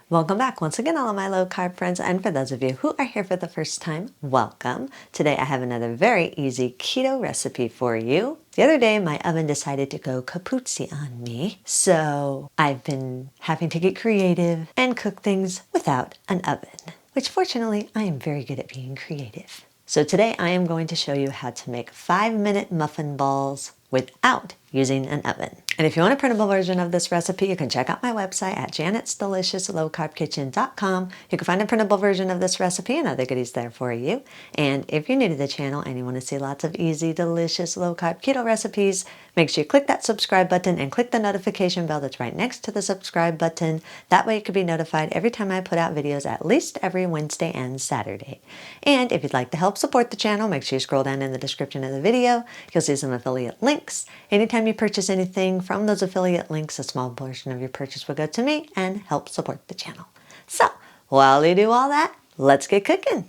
Welcome back once again, all of my low carb friends, and for those of you who are here for the first time, welcome. Today I have another very easy keto recipe for you. The other day my oven decided to go kaputzi on me, so I've been having to get creative and cook things without an oven, which fortunately I am very good at being creative. So today I am going to show you how to make 5-minute muffin balls without using an oven. And if you want a printable version of this recipe, you can check out my website at janetsdeliciouslowcarbkitchen.com. You can find a printable version of this recipe and other goodies there for you. And if you're new to the channel and you want to see lots of easy, delicious, low-carb keto recipes, make sure you click that subscribe button and click the notification bell that's right next to the subscribe button. That way you can be notified every time I put out videos, at least every Wednesday and Saturday. And if you'd like to help support the channel, make sure you scroll down in the description of the video. You'll see some affiliate links. Anytime you purchase anything from those affiliate links, a small portion of your purchase will go to me and help support the channel. So while you do all that, let's get cooking.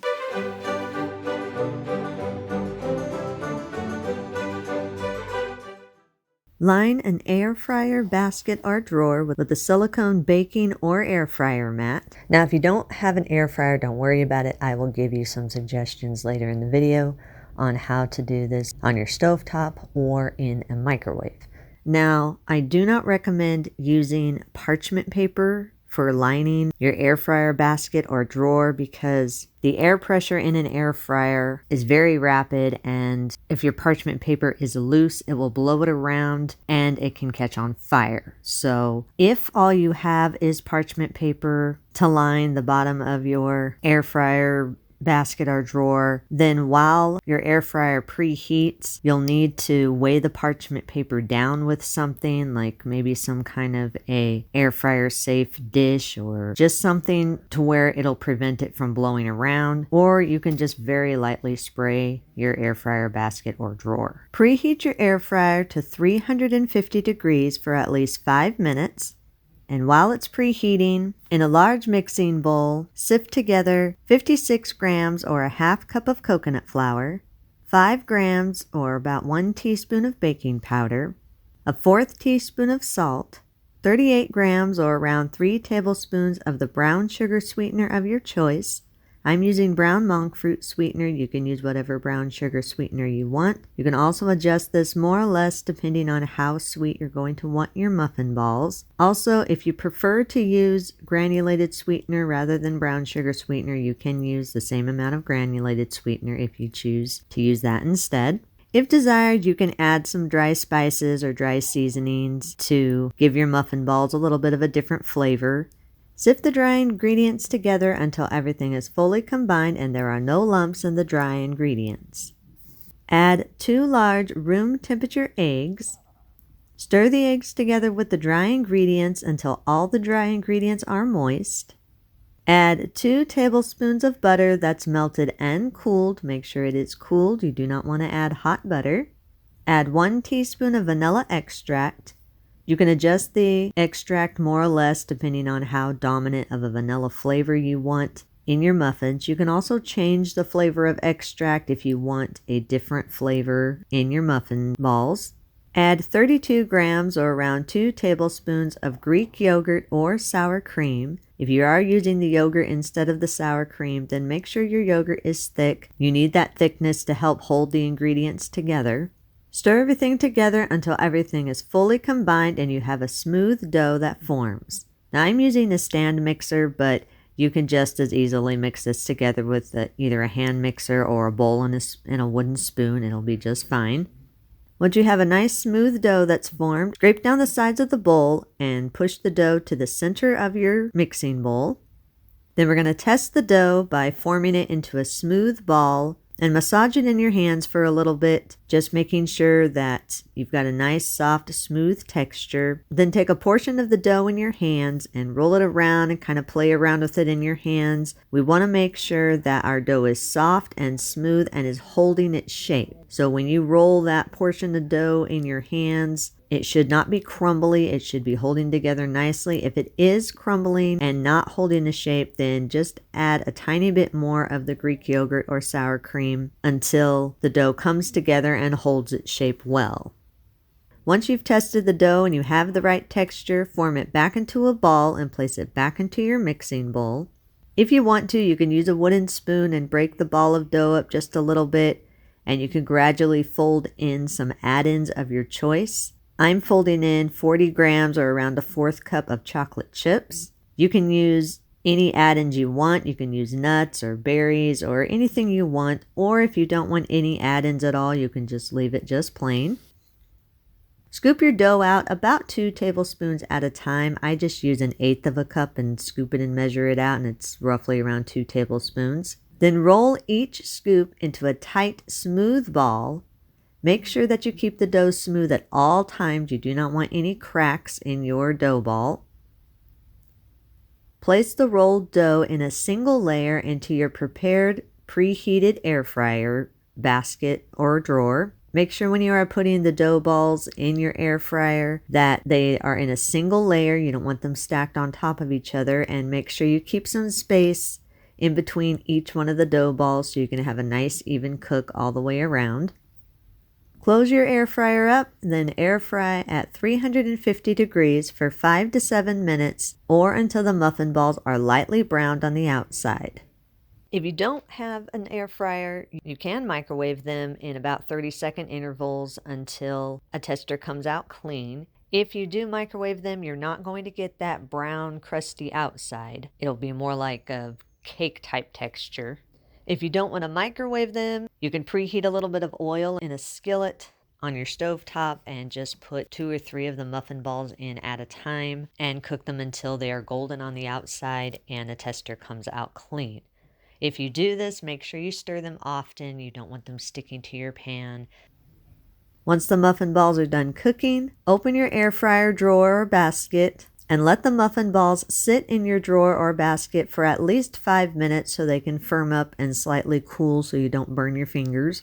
Line an air fryer basket or drawer with a silicone baking or air fryer mat. Now, if you don't have an air fryer, don't worry about it. I will give you some suggestions later in the video on how to do this on your stovetop or in a microwave. Now, I do not recommend using parchment paper for lining your air fryer basket or drawer because the air pressure in an air fryer is very rapid, and if your parchment paper is loose, it will blow it around and it can catch on fire. So if all you have is parchment paper to line the bottom of your air fryer basket or drawer, then while your air fryer preheats, you'll need to weigh the parchment paper down with something like maybe some kind of a air fryer safe dish or just something to where it'll prevent it from blowing around, or you can just very lightly spray your air fryer basket or drawer. Preheat your air fryer to 350 degrees for at least 5 minutes. And while it's preheating, in a large mixing bowl, sift together 56 grams or a half cup of coconut flour, 5 grams or about 1 teaspoon of baking powder, a 1/4 teaspoon of salt, 38 grams or around 3 tablespoons of the brown sugar sweetener of your choice. I'm using brown monk fruit sweetener. You can use whatever brown sugar sweetener you want. You can also adjust this more or less depending on how sweet you're going to want your muffin balls. Also, if you prefer to use granulated sweetener rather than brown sugar sweetener, you can use the same amount of granulated sweetener if you choose to use that instead. If desired, you can add some dry spices or dry seasonings to give your muffin balls a little bit of a different flavor. Sift the dry ingredients together until everything is fully combined and there are no lumps in the dry ingredients. Add 2 large room temperature eggs. Stir the eggs together with the dry ingredients until all the dry ingredients are moist. Add 2 tablespoons of butter that's melted and cooled. Make sure it is cooled. You do not want to add hot butter. Add 1 teaspoon of vanilla extract. You can adjust the extract more or less depending on how dominant of a vanilla flavor you want in your muffins. You can also change the flavor of extract if you want a different flavor in your muffin balls. Add 32 grams or around 2 tablespoons of Greek yogurt or sour cream. If you are using the yogurt instead of the sour cream, then make sure your yogurt is thick. You need that thickness to help hold the ingredients together. Stir everything together until everything is fully combined and you have a smooth dough that forms. Now I'm using a stand mixer, but you can just as easily mix this together with either a hand mixer or a bowl and a wooden spoon. It'll be just fine. Once you have a nice smooth dough that's formed, scrape down the sides of the bowl and push the dough to the center of your mixing bowl. Then we're going to test the dough by forming it into a smooth ball and massage it in your hands for a little bit, just making sure that you've got a nice, soft, smooth texture. Then take a portion of the dough in your hands and roll it around and kind of play around with it in your hands. We want to make sure that our dough is soft and smooth and is holding its shape. So when you roll that portion of dough in your hands, it should not be crumbly. It should be holding together nicely. If it is crumbling and not holding a shape, then just add a tiny bit more of the Greek yogurt or sour cream until the dough comes together and holds its shape well. Once you've tested the dough and you have the right texture, form it back into a ball and place it back into your mixing bowl. If you want to, you can use a wooden spoon and break the ball of dough up just a little bit, and you can gradually fold in some add-ins of your choice. I'm folding in 40 grams or around a 1/4 cup of chocolate chips. You can use any add-ins you want. You can use nuts or berries or anything you want, or if you don't want any add-ins at all, you can just leave it just plain. Scoop your dough out about 2 tablespoons at a time. I just use 1/8 of a cup and scoop it and measure it out, and it's roughly around 2 tablespoons. Then roll each scoop into a tight, smooth ball. Make sure that you keep the dough smooth at all times. You do not want any cracks in your dough ball. Place the rolled dough in a single layer into your prepared preheated air fryer basket or drawer. Make sure when you are putting the dough balls in your air fryer that they are in a single layer. You don't want them stacked on top of each other, and make sure you keep some space in between each one of the dough balls so you can have a nice even cook all the way around. Close your air fryer up, then air fry at 350 degrees for 5 to 7 minutes or until the muffin balls are lightly browned on the outside. If you don't have an air fryer, you can microwave them in about 30-second intervals until a tester comes out clean. If you do microwave them, you're not going to get that brown, crusty outside. It'll be more like a cake type texture. If you don't want to microwave them, you can preheat a little bit of oil in a skillet on your stove top and just put 2 or 3 of the muffin balls in at a time and cook them until they are golden on the outside and the tester comes out clean. If you do this, make sure you stir them often. You don't want them sticking to your pan. Once the muffin balls are done cooking, open your air fryer drawer or basket and let the muffin balls sit in your drawer or basket for at least 5 minutes so they can firm up and slightly cool so you don't burn your fingers.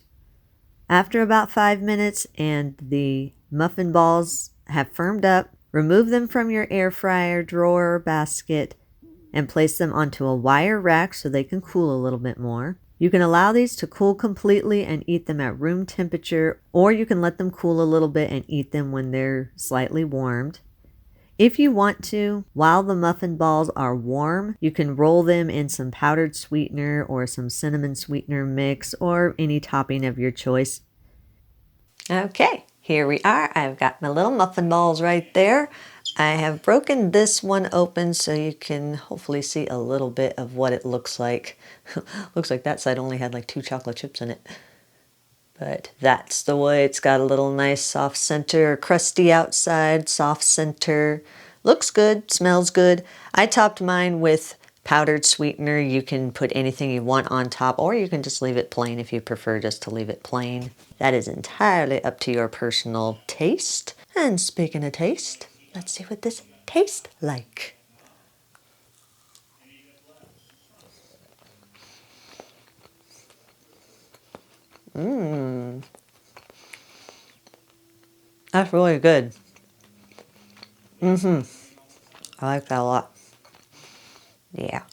After about 5 minutes and the muffin balls have firmed up, remove them from your air fryer drawer or basket and place them onto a wire rack so they can cool a little bit more. You can allow these to cool completely and eat them at room temperature, or you can let them cool a little bit and eat them when they're slightly warmed. If you want to, while the muffin balls are warm, you can roll them in some powdered sweetener or some cinnamon sweetener mix or any topping of your choice. Okay, here we are. I've got my little muffin balls right there. I have broken this one open so you can hopefully see a little bit of what it looks like. Looks like that side only had like 2 chocolate chips in it. But that's the way. It's got a little nice soft center, crusty outside, soft center. Looks good, smells good. I topped mine with powdered sweetener. You can put anything you want on top, or you can just leave it plain if you prefer just to leave it plain. That is entirely up to your personal taste. And speaking of taste, let's see what this tastes like. That's really good. I like that a lot. Yeah.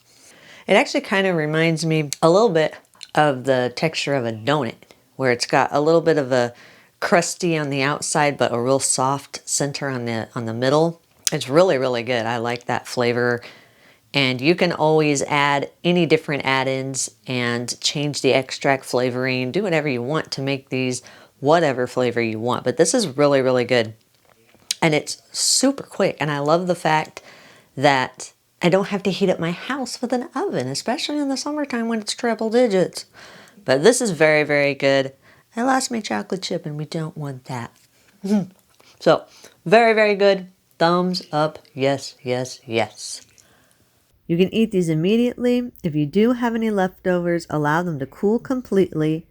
It actually kind of reminds me a little bit of the texture of a donut, where it's got a little bit of a crusty on the outside, but a real soft center on the middle. It's really, really good. I like that flavor. And you can always add any different add-ins and change the extract flavoring, do whatever you want to make these whatever flavor you want. But this is really, really good. And it's super quick. And I love the fact that I don't have to heat up my house with an oven, especially in the summertime when it's triple digits. But this is very, very good. I lost my chocolate chip and we don't want that. So, very, very good. Thumbs up. Yes, yes, yes. You can eat these immediately. If you do have any leftovers, allow them to cool completely.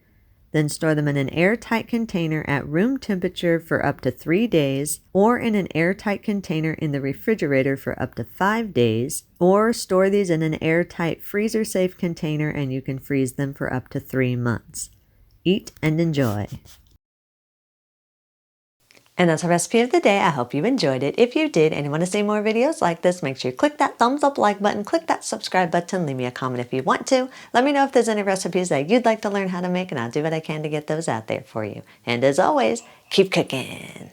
Then store them in an airtight container at room temperature for up to 3 days, or in an airtight container in the refrigerator for up to 5 days, or store these in an airtight freezer-safe container and you can freeze them for up to 3 months. Eat and enjoy. And that's our recipe of the day. I hope you enjoyed it. If you did and you want to see more videos like this, make sure you click that thumbs up like button, click that subscribe button, leave me a comment if you want to. Let me know if there's any recipes that you'd like to learn how to make, and I'll do what I can to get those out there for you. And as always, keep cooking.